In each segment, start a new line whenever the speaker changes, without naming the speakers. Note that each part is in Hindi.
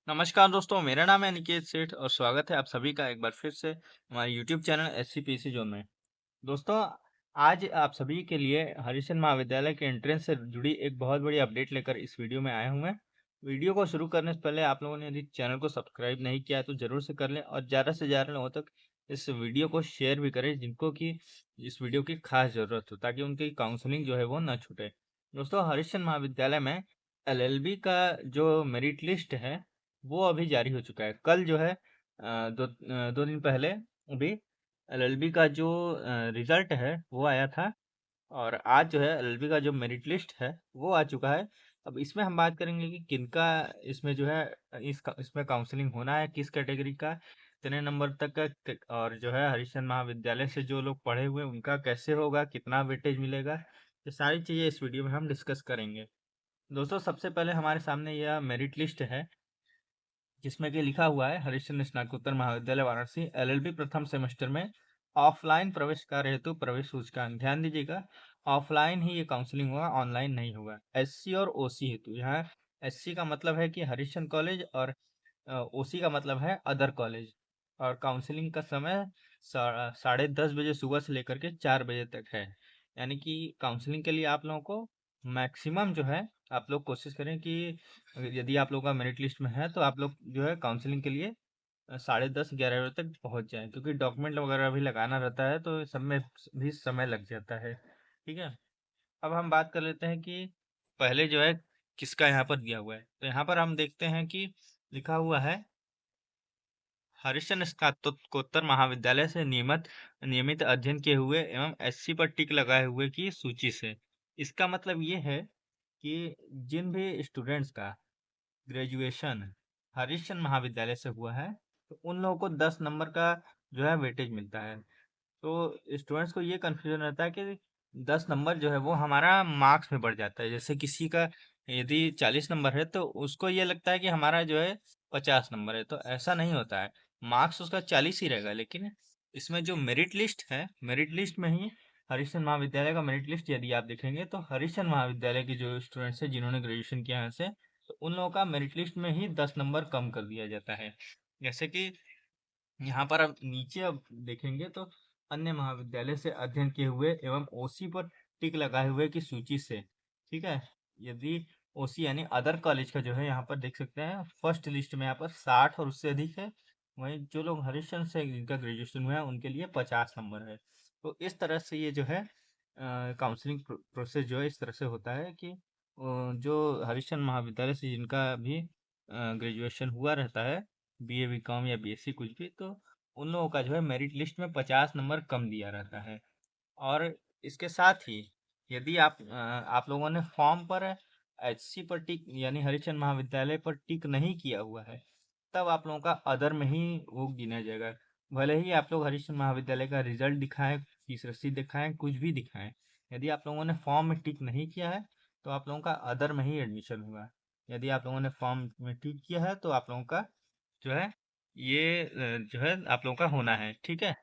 नमस्कार दोस्तों, मेरा नाम है अनिकेत सेठ और स्वागत है आप सभी का एक बार फिर से हमारे यूट्यूब चैनल एससीपीसी जोन में। दोस्तों, आज आप सभी के लिए हरिशन महाविद्यालय के एंट्रेंस से जुड़ी एक बहुत बड़ी अपडेट लेकर इस वीडियो में आए हुए हैं। वीडियो को शुरू करने से पहले आप लोगों ने यदि चैनल को सब्सक्राइब नहीं किया है तो जरूर से कर लें और ज़्यादा से ज़्यादा लोगों तक इस वीडियो को शेयर भी करें जिनको कि इस वीडियो की खास ज़रूरत हो ताकि उनकी काउंसलिंग जो है वो न छूटे। दोस्तों, हरिशन महाविद्यालय में एलएलबी का जो मेरिट लिस्ट है वो अभी जारी हो चुका है। कल जो है 2 दिन पहले अभी एलएलबी का जो रिजल्ट है वो आया था और आज जो है एलएलबी का जो मेरिट लिस्ट है वो आ चुका है। अब इसमें हम बात करेंगे कि किनका इसमें जो है इसमें काउंसलिंग होना है, किस कैटेगरी का कितने नंबर तक का और जो है हरिशन महाविद्यालय से जो लोग पढ़े हुए हैं उनका कैसे होगा, कितना वेटेज मिलेगा, ये सारी चीज़ें इस वीडियो में हम डिस्कस करेंगे। दोस्तों, सबसे पहले हमारे सामने यह मेरिट लिस्ट है जिसमें कि लिखा हुआ है हरिश्चंद्र स्नातकोत्तर महाविद्यालय वाराणसी एलएलबी प्रथम सेमेस्टर में ऑफलाइन प्रवेश कार्य हेतु प्रवेश सूचकांक। ध्यान दीजिएगा, ऑफलाइन ही ये काउंसलिंग होगा, ऑनलाइन नहीं होगा। एससी और ओसी हेतु यहाँ एससी का मतलब है कि हरिश्चंद्र कॉलेज और ओसी का मतलब है अदर कॉलेज। और काउंसलिंग का समय 10:30 बजे सुबह से लेकर के 4 बजे तक है। यानी कि काउंसलिंग के लिए आप लोगों को मैक्सिमम जो है आप लोग कोशिश करें कि यदि आप लोगों का मेरिट लिस्ट में है तो आप लोग जो है काउंसलिंग के लिए 10:30-11 बजे तक पहुंच जाएं, क्योंकि डॉक्यूमेंट वगैरह भी लगाना रहता है तो सब में भी समय लग जाता है। ठीक है। अब हम बात कर लेते हैं कि पहले जो है किसका यहाँ पर दिया हुआ है। तो यहाँ पर हम देखते हैं कि लिखा हुआ है हरिशन स्नातकोत्तर महाविद्यालय से नियमित नियमित अध्ययन किए हुए एवं एससी पर टिक लगाए हुए की सूची से। इसका मतलब ये है कि जिन भी स्टूडेंट्स का ग्रेजुएशन हरिशन महाविद्यालय से हुआ है तो उन लोगों को 10 नंबर का जो है वेटेज मिलता है। तो स्टूडेंट्स को ये कन्फ्यूजन रहता है कि 10 नंबर जो है वो हमारा मार्क्स में बढ़ जाता है। जैसे किसी का यदि 40 नंबर है तो उसको ये लगता है कि हमारा जो है 50 नंबर है, तो ऐसा नहीं होता है। मार्क्स उसका 40 ही रहेगा, लेकिन इसमें जो मेरिट लिस्ट है, मेरिट लिस्ट में ही हरिशन महाविद्यालय का मेरिट लिस्ट यदि आप देखेंगे तो हरिशन महाविद्यालय के जो स्टूडेंट्स हैं जिन्होंने ग्रेजुएशन किया है यहाँ से, तो उन लोगों का मेरिट लिस्ट में ही 10 नंबर कम कर दिया जाता है। जैसे कि यहाँ पर अब नीचे अब देखेंगे तो अन्य महाविद्यालय से अध्ययन किए हुए एवं ओसी पर टिक लगाए हुए की सूची से। ठीक है। यदि ओसी यानी अदर कॉलेज का जो है यहाँ पर देख सकते हैं फर्स्ट लिस्ट में यहाँ पर 60 और उससे अधिक है। वहीं जो लोग हरिशन से जिनका ग्रेजुएशन हुआ है उनके लिए 50 नंबर है। तो इस तरह से ये जो है काउंसलिंग प्रोसेस जो है इस तरह से होता है कि जो हरिशन महाविद्यालय से जिनका भी ग्रेजुएशन हुआ रहता है, बीए बीकॉम या बीएससी कुछ भी, तो उन लोगों का जो है मेरिट लिस्ट में 50 नंबर कम दिया रहता है। और इसके साथ ही यदि आप लोगों ने फॉर्म पर एचसी पर टिक यानी हरिचंद महाविद्यालय पर टिक नहीं किया हुआ है तब आप लोगों का अदर में ही वो गिना जाएगा। भले ही आप लोग हरिचंद महाविद्यालय का रिजल्ट दिखाएं, फीस रसीद दिखाएं, कुछ भी दिखाएं, यदि आप लोगों ने फॉर्म में टिक नहीं किया है तो आप लोगों का अदर में ही एडमिशन होगा। यदि आप लोगों ने फॉर्म में टिक किया है तो आप लोगों का जो है ये जो है आप लोगों का होना है। ठीक है।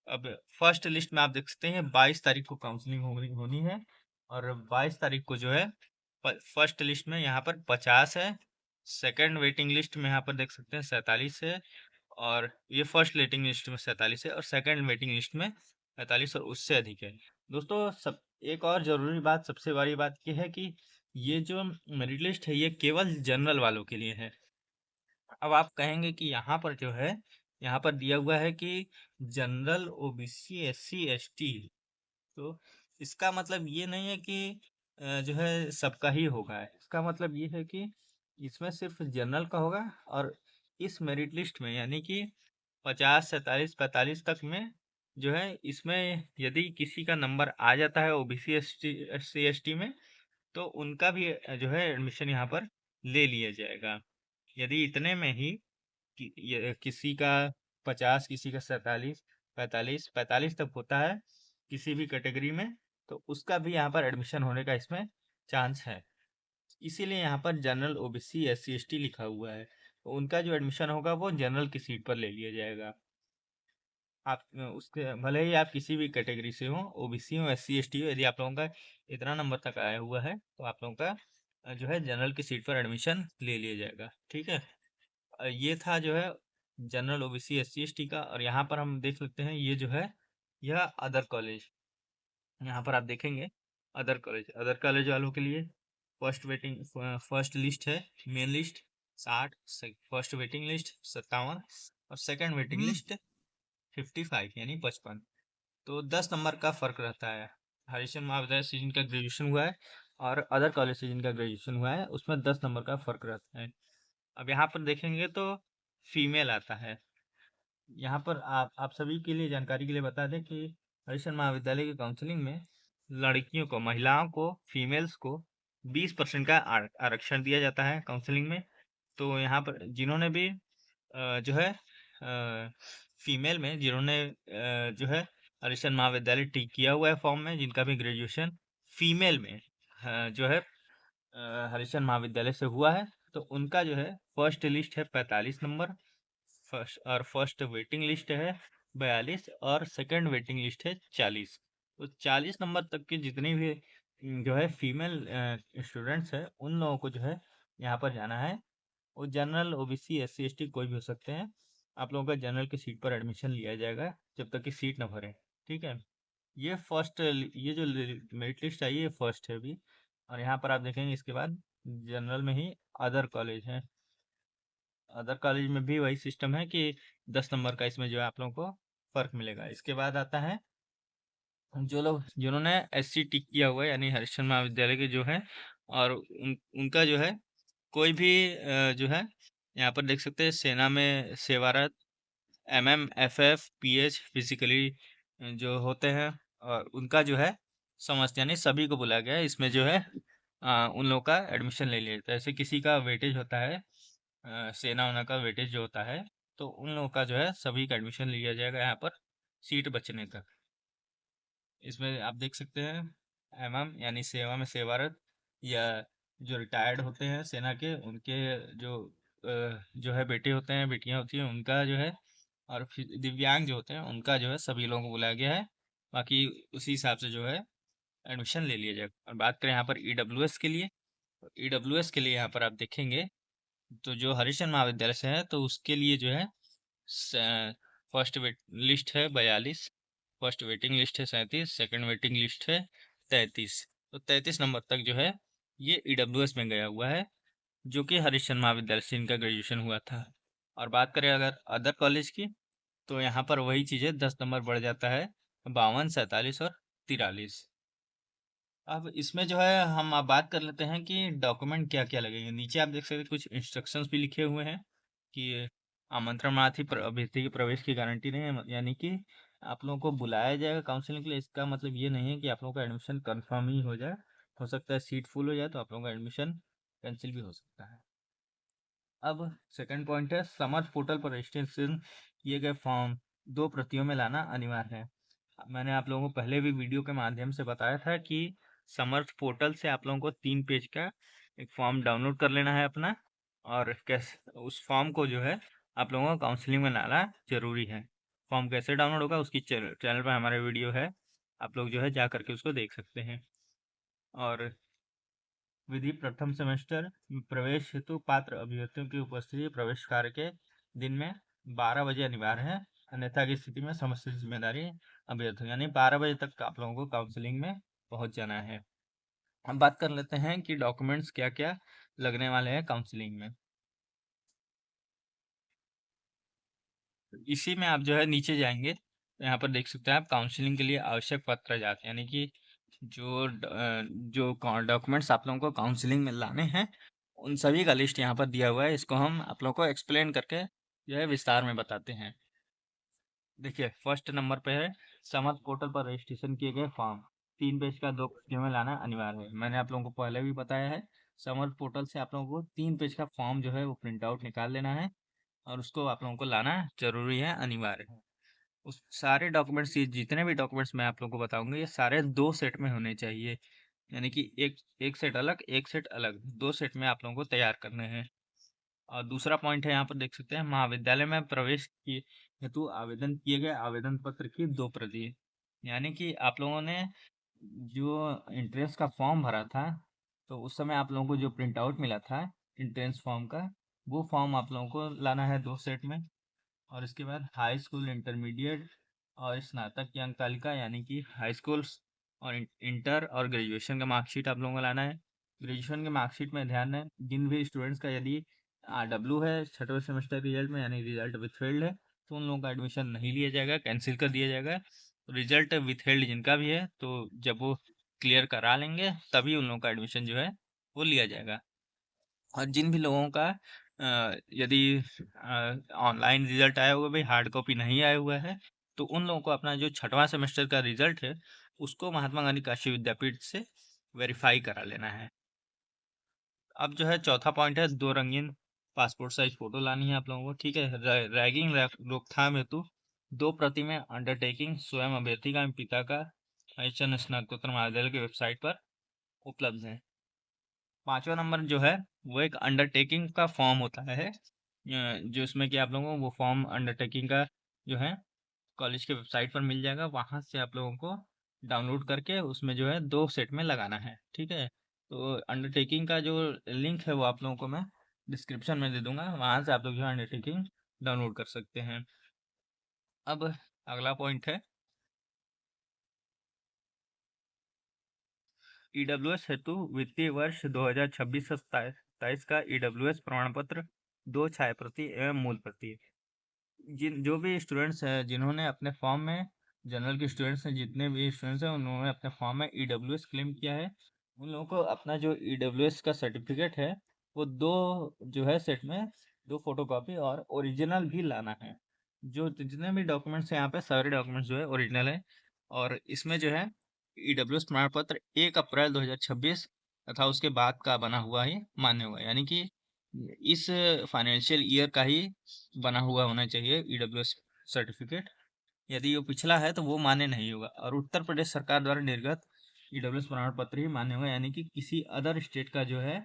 अब फर्स्ट लिस्ट में आप देख सकते हैं 22 तारीख को काउंसलिंग होनी होनी है और 22 तारीख को जो है फर्स्ट लिस्ट में यहाँ पर 50 है। सेकंड वेटिंग लिस्ट में यहाँ पर देख सकते हैं 47 है। और ये फर्स्ट वेटिंग लिस्ट में 47 है और सेकंड वेटिंग लिस्ट में 45 और उससे अधिक है। दोस्तों, सब एक और जरूरी बात, सबसे बड़ी बात ये है कि ये जो मेरिट लिस्ट है ये केवल जनरल वालों के लिए है। अब आप कहेंगे कि यहाँ पर जो है यहाँ पर दिया हुआ है कि जनरल ओबीसी एससी एसटी, तो इसका मतलब ये नहीं है कि जो है सबका ही होगा। इसका मतलब ये है कि इसमें सिर्फ जनरल का होगा और इस मेरिट लिस्ट में यानी कि 50 47 45 तक में जो है इसमें यदि किसी का नंबर आ जाता है ओबीसी एससी एसटी में तो उनका भी जो है एडमिशन यहाँ पर ले लिया जाएगा। यदि इतने में ही किसी का 50, किसी का 47, 45 45 तक होता है किसी भी कैटेगरी में, तो उसका भी यहाँ पर एडमिशन होने का इसमें चांस है। इसीलिए यहाँ पर general OBC S C S T लिखा हुआ है, तो उनका जो एडमिशन होगा वो जनरल की सीट पर ले लिया जाएगा। आप उसके भले ही आप किसी भी कैटेगरी से हो, ओबीसी हो एस सी एस टी हो, यदि आप लोगों का इतना नंबर तक आया हुआ है तो आप लोगों का जो है जनरल की सीट पर एडमिशन ले लिया जाएगा। ठीक है। ये था जो है जनरल ओबीसी एससी एसटी का। और यहाँ पर हम देख सकते हैं ये जो है यह अदर कॉलेज। यहाँ पर आप देखेंगे अदर कॉलेज वालों के लिए फर्स्ट लिस्ट है main list 60, first waiting list 57 और सेकंड वेटिंग लिस्ट 55 यानी 55। तो 10 नंबर का फर्क रहता है। हरिशन महाविद्यालय से जिनका ग्रेजुएशन हुआ है और अदर कॉलेज से जिनका ग्रेजुएशन हुआ है उसमें 10 नंबर का फर्क रहता है। अब यहाँ पर देखेंगे तो फीमेल आता है। यहाँ पर आप सभी के लिए जानकारी के लिए बता दें कि हरिशन महाविद्यालय की काउंसलिंग में लड़कियों को, महिलाओं को, फीमेल्स को 20% का आरक्षण दिया जाता है काउंसलिंग में। तो यहाँ पर जिन्होंने भी जो है फीमेल में जिन्होंने जो है हरिशन महाविद्यालय टिक किया हुआ है फॉर्म में, जिनका भी ग्रेजुएशन फीमेल में जो है हरिशन महाविद्यालय से हुआ है, तो उनका जो है फर्स्ट लिस्ट है 45 नंबर, फर्स्ट वेटिंग लिस्ट है 42 और सेकंड वेटिंग लिस्ट है 40। तो 40 नंबर तक के जितने भी जो है फीमेल स्टूडेंट्स है उन लोगों को जो है यहाँ पर जाना है। वो जनरल ओबीसी एससी एसटी कोई भी हो सकते हैं। आप लोगों का जनरल की सीट पर एडमिशन लिया जाएगा जब तक कि सीट न भरे। ठीक है, ये जो मेरिट लिस्ट आई है ये फर्स्ट है अभी। और यहाँ पर आप देखेंगे इसके बाद जनरल में ही अदर कॉलेज है। अदर कॉलेज में भी वही सिस्टम है कि 10 नंबर का इसमें जो है आप लोगों को फर्क मिलेगा। इसके बाद आता है जो लोग जिन्होंने एससी टिक किया हुआ है यानी हरिश्चंद्र महाविद्यालय के जो है, और उनका जो है कोई भी जो है यहाँ पर देख सकते हैं सेना में सेवारत, एफएफ, पीएच फिजिकली जो होते हैं, और उनका जो है समस्त यानी सभी को बुलाया गया है। इसमें जो है उन लोगों का एडमिशन ले लिया जाता है। जैसे किसी का वेटेज होता है सेना उना का वेटेज जो होता है, तो उन लोगों का जो है सभी का एडमिशन लिया जाएगा यहाँ पर सीट बचने तक। इसमें आप देख सकते हैं यानी सेवा में सेवारत, या जो रिटायर्ड होते हैं सेना के उनके जो जो है बेटे होते हैं, बेटियां होती हैं, उनका जो है, और फिर दिव्यांग जो होते हैं उनका जो है सभी लोगों को बुलाया गया है। बाकी उसी हिसाब से जो है एडमिशन ले लिया जाएगा। और बात करें यहाँ पर ईडब्ल्यूएस के लिए, तो ईडब्ल्यूएस के लिए यहाँ पर आप देखेंगे तो जो हरिशन महाविद्यालय से है तो उसके लिए जो है फर्स्ट वेट लिस्ट है 42, फर्स्ट वेटिंग लिस्ट है 37, सेकंड वेटिंग लिस्ट है 33। तो 33 नंबर तक जो है ये ईडब्ल्यूएस में गया हुआ है, जो कि हरिश्चंद्र महाविद्यालय से इनका ग्रेजुएशन हुआ था। और बात करें अगर अदर कॉलेज की, तो यहाँ पर वही चीज़ है, 10 नंबर बढ़ जाता है 52, 47 और 43। अब इसमें जो है हम अब बात कर लेते हैं कि डॉक्यूमेंट क्या क्या लगेंगे। नीचे आप देख सकते हैं कुछ इंस्ट्रक्शंस भी लिखे हुए हैं कि आमंत्रण अभ्यर्थी के प्रवेश की गारंटी नहीं है, यानी कि आप लोगों को बुलाया जाएगा काउंसलिंग के लिए। इसका मतलब ये नहीं है कि आप लोगों का एडमिशन कंफर्म ही हो जाए। हो सकता है सीट फुल हो जाए तो आप लोगों का एडमिशन कैंसिल भी हो सकता है। अब सेकंड पॉइंट है समर्थ पोर्टल पर रजिस्ट्रेशन किए गए फॉर्म 2 प्रतियों में लाना अनिवार्य है। मैंने आप लोगों को पहले भी वीडियो के माध्यम से बताया था कि समर्थ पोर्टल से आप लोगों को 3 पेज का एक फॉर्म डाउनलोड कर लेना है अपना, और कैसे उस फॉर्म को जो है आप लोगों को काउंसलिंग में लाना जरूरी है। फॉर्म कैसे डाउनलोड होगा उसकी चैनल पर हमारे वीडियो है, आप लोग जो है जा करके उसको देख सकते हैं। और विधि प्रथम सेमेस्टर प्रवेश हेतु पात्र अभ्यर्थियों की उपस्थिति प्रवेश कार्य के दिन में 12 बजे अनिवार्य है, अन्यथा की स्थिति में समस्त जिम्मेदारी अभ्यर्थियों, यानी 12 बजे तक आप लोगों को काउंसलिंग में पहुंच जाना है। अब बात कर लेते हैं कि डॉक्यूमेंट्स क्या क्या लगने वाले हैं काउंसलिंग में। इसी में आप जो है नीचे जाएंगे तो यहाँ पर देख सकते हैं आप काउंसलिंग के लिए आवश्यक पत्र जाते यानी कि जो डॉक्यूमेंट्स आप लोगों को काउंसलिंग में लाने हैं उन सभी का लिस्ट यहाँ पर दिया हुआ है। इसको हम आप लोगों को एक्सप्लेन करके जो है विस्तार में बताते हैं। देखिए फर्स्ट नंबर पे है समर्थ पोर्टल पर रजिस्ट्रेशन किए गए फॉर्म 3 पेज का 2 प्रतियों में लाना अनिवार्य है। मैंने आप लोगों को पहले भी बताया है, समर्थ पोर्टल से आप लोगों को 3 पेज का फॉर्म जो है वो प्रिंट आउट निकाल लेना है, और उसको आप लोगों को लाना जरूरी है, अनिवार्य है। उस सारे डॉक्यूमेंट्स, ये जितने भी डॉक्यूमेंट्स मैं आप लोगों को बताऊंगा ये सारे 2 सेट में होने चाहिए, यानी कि एक एक सेट अलग एक सेट अलग, 2 सेट में आप लोगों को तैयार करने हैं। और दूसरा पॉइंट है यहाँ पर देख सकते हैं महाविद्यालय में प्रवेश की हेतु आवेदन किए गए आवेदन पत्र की 2 प्रति, यानी कि आप लोगों ने जो एंट्रेंस का फॉर्म भरा था तो उस समय आप लोगों को जो प्रिंट आउट मिला था एंट्रेंस फॉर्म का, वो फॉर्म आप लोगों को लाना है 2 सेट में। और इसके बाद हाई स्कूल, इंटरमीडिएट और स्नातक की अंक तालिका, यानी कि हाई स्कूल और इंटर और ग्रेजुएशन का मार्कशीट आप लोगों को लाना है। ग्रेजुएशन के मार्कशीट में ध्यान है, जिन भी स्टूडेंट्स का यदि RW है छठवें सेमेस्टर रिजल्ट में, यानी रिजल्ट विथहेल्ड है, तो उन लोगों का एडमिशन नहीं लिया जाएगा, कैंसिल कर दिया जाएगा। रिजल्ट विथहेल्ड जिनका भी है, तो जब वो क्लियर करा लेंगे तभी उन लोगों का एडमिशन जो है वो लिया जाएगा। और जिन भी लोगों का यदि ऑनलाइन रिजल्ट आया हुआ, भाई हार्ड कॉपी नहीं आया हुआ है, तो उन लोगों को अपना जो छठवां सेमेस्टर का रिजल्ट है उसको महात्मा गांधी काशी विद्यापीठ से वेरीफाई करा लेना है। अब जो है चौथा पॉइंट है, 2 रंगीन पासपोर्ट साइज फोटो लानी है आप लोगों को, ठीक है। रैगिंग रोकथाम हेतु 2 प्रति में अंडरटेकिंग स्वयं अभ्यर्थी का एवं पिता का हरिश्चंद्र स्नातकोत्तर महाविद्यालय की वेबसाइट पर उपलब्ध है। 5वां नंबर जो है वो एक अंडरटेकिंग का फॉर्म होता है, जो इसमें कि आप लोगों को वो फॉर्म अंडरटेकिंग का जो है कॉलेज के वेबसाइट पर मिल जाएगा, वहाँ से आप लोगों को डाउनलोड करके उसमें जो है 2 सेट में लगाना है, ठीक है। तो अंडरटेकिंग का जो लिंक है वो आप लोगों को मैं डिस्क्रिप्शन में दे दूंगा, वहाँ से आप लोग जो है अंडरटेकिंग डाउनलोड कर सकते हैं। अब अगला पॉइंट है, ईडब्ल्यूएस हेतु वित्तीय वर्ष 2026-27 का ईडब्ल्यूएस प्रमाण पत्र 2 छायाप्रति एवं मूल प्रति। जिन जो भी स्टूडेंट्स हैं जिन्होंने अपने फॉर्म में, जनरल के स्टूडेंट्स हैं, जितने भी स्टूडेंट्स हैं उन्होंने अपने फॉर्म में ईडब्ल्यूएस क्लेम किया है, उन लोगों को अपना जो ईडब्ल्यूएस का सर्टिफिकेट है वो 2 जो है सेट में 2 फोटोकॉपी और ओरिजिनल भी लाना है। जो जितने भी डॉक्यूमेंट्स हैं यहाँ पे सारे डॉक्यूमेंट्स जो है ओरिजिनल है। और इसमें जो है ईडब्ल्यूएस प्रमाण पत्र 1 अप्रैल 2026 तथा उसके बाद का बना हुआ ही मान्य होगा, यानी कि इस फाइनेंशियल ईयर का ही बना हुआ होना चाहिए ईडब्ल्यूएस सर्टिफिकेट। यदि वो पिछला है तो वो मान्य नहीं होगा। और उत्तर प्रदेश सरकार द्वारा निर्गत ईडब्ल्यूएस प्रमाण पत्र ही मान्य होगा, यानी कि किसी अदर स्टेट का जो है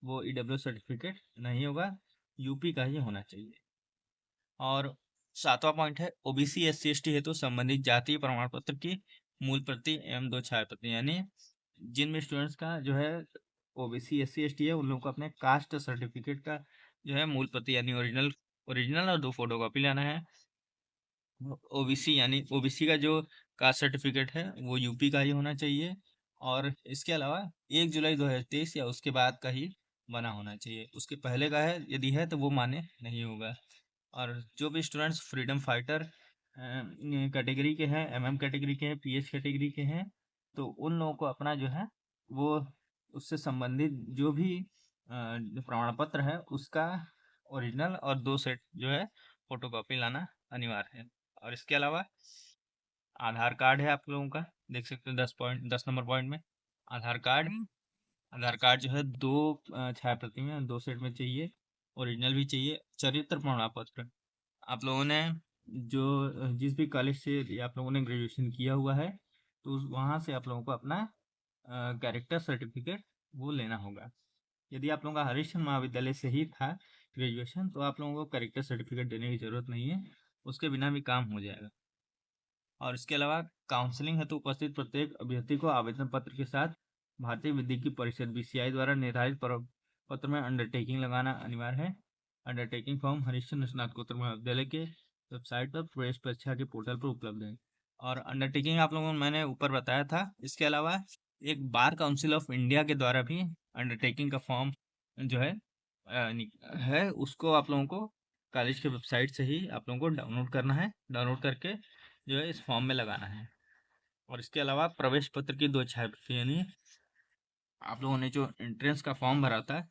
वो ईडब्ल्यूएस सर्टिफिकेट नहीं होगा, यूपी का ही होना चाहिए। और 7वां पॉइंट है, ओबीसी SC ST हेतु संबंधित जातीय प्रमाण पत्र की मूल प्रति एवं 2 छायाप्रति, यानी जिन भी स्टूडेंट्स का जो है ओबीसी SC ST है उन लोगों को अपने कास्ट सर्टिफिकेट का जो है मूल प्रति यानी ओरिजिनल ओरिजिनल और 2 फोटोकॉपी लाना है। ओबीसी यानी ओबीसी का जो कास्ट सर्टिफिकेट है वो यूपी का ही होना चाहिए। और इसके अलावा 1 जुलाई 2023 या उसके बाद का ही बना होना चाहिए, उसके पहले का है यदि है तो वो मान्य नहीं होगा। और जो भी स्टूडेंट्स फ्रीडम फाइटर कैटेगरी के हैं, कैटेगरी के हैं, पीएच कैटेगरी के हैं, तो उन लोगों को अपना जो है वो उससे संबंधित जो भी जो प्रमाण पत्र है उसका ओरिजिनल और 2 सेट जो है फोटोकॉपी लाना अनिवार्य है। और इसके अलावा आधार कार्ड है आप लोगों का, देख सकते हैं 10 नंबर पॉइंट में आधार कार्ड। आधार कार्ड जो है 2 छायाप्रति में 2 सेट में चाहिए, ओरिजिनल भी चाहिए। चरित्र प्रमाण पत्र आप लोगों ने जो जिस भी कॉलेज से या आप लोगों ने ग्रेजुएशन किया हुआ है तो वहाँ से आप लोगों को अपना कैरेक्टर सर्टिफिकेट वो लेना होगा। यदि आप लोगों का हरिश्चंद्र महाविद्यालय से ही था ग्रेजुएशन तो आप लोगों को कैरेक्टर सर्टिफिकेट देने की ज़रूरत नहीं है, उसके बिना भी काम हो जाएगा। और इसके अलावा काउंसलिंग हेतु उपस्थित प्रत्येक अभ्यर्थी को आवेदन पत्र के साथ भारतीय विद्यार्थी परिषद BCI द्वारा निर्धारित पत्र में अंडरटेकिंग लगाना अनिवार्य है। अंडरटेकिंग फॉर्म हरिश्चंद्र स्नातकोत्तर महाविद्यालय के वेबसाइट पर प्रवेश परीक्षा के पोर्टल पर उपलब्ध है। और अंडरटेकिंग आप लोगों को मैंने ऊपर बताया था। इसके अलावा एक बार काउंसिल ऑफ इंडिया के द्वारा भी अंडरटेकिंग का फॉर्म जो है उसको आप लोगों को कॉलेज के वेबसाइट से ही आप लोगों को डाउनलोड करना है, डाउनलोड करके जो है इस फॉर्म में लगाना है। और इसके अलावा प्रवेश पत्र की 2 छायाप्रति, यानी आप लोगों ने जो एंट्रेंस का फॉर्म भरा था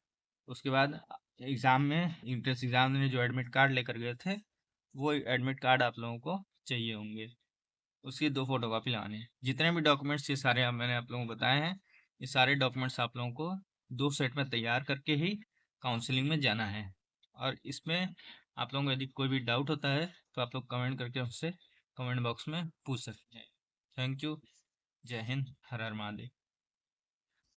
उसके बाद एग्ज़ाम में एंट्रेंस एग्ज़ाम में जो एडमिट कार्ड लेकर गए थे वो एडमिट कार्ड आप लोगों को चाहिए होंगे, उसकी 2 फोटोकॉपी लगानी है। जितने भी डॉक्यूमेंट्स ये सारे मैंने आप लोगों को बताए हैं, ये सारे डॉक्यूमेंट्स आप लोगों को 2 सेट में तैयार करके ही काउंसलिंग में जाना है। और इसमें आप लोगों को यदि कोई भी डाउट होता है तो आप लोग कमेंट करके उससे कमेंट बॉक्स में पूछ सकते हैं। Thank you. जय हिंद। हर हर महादेव।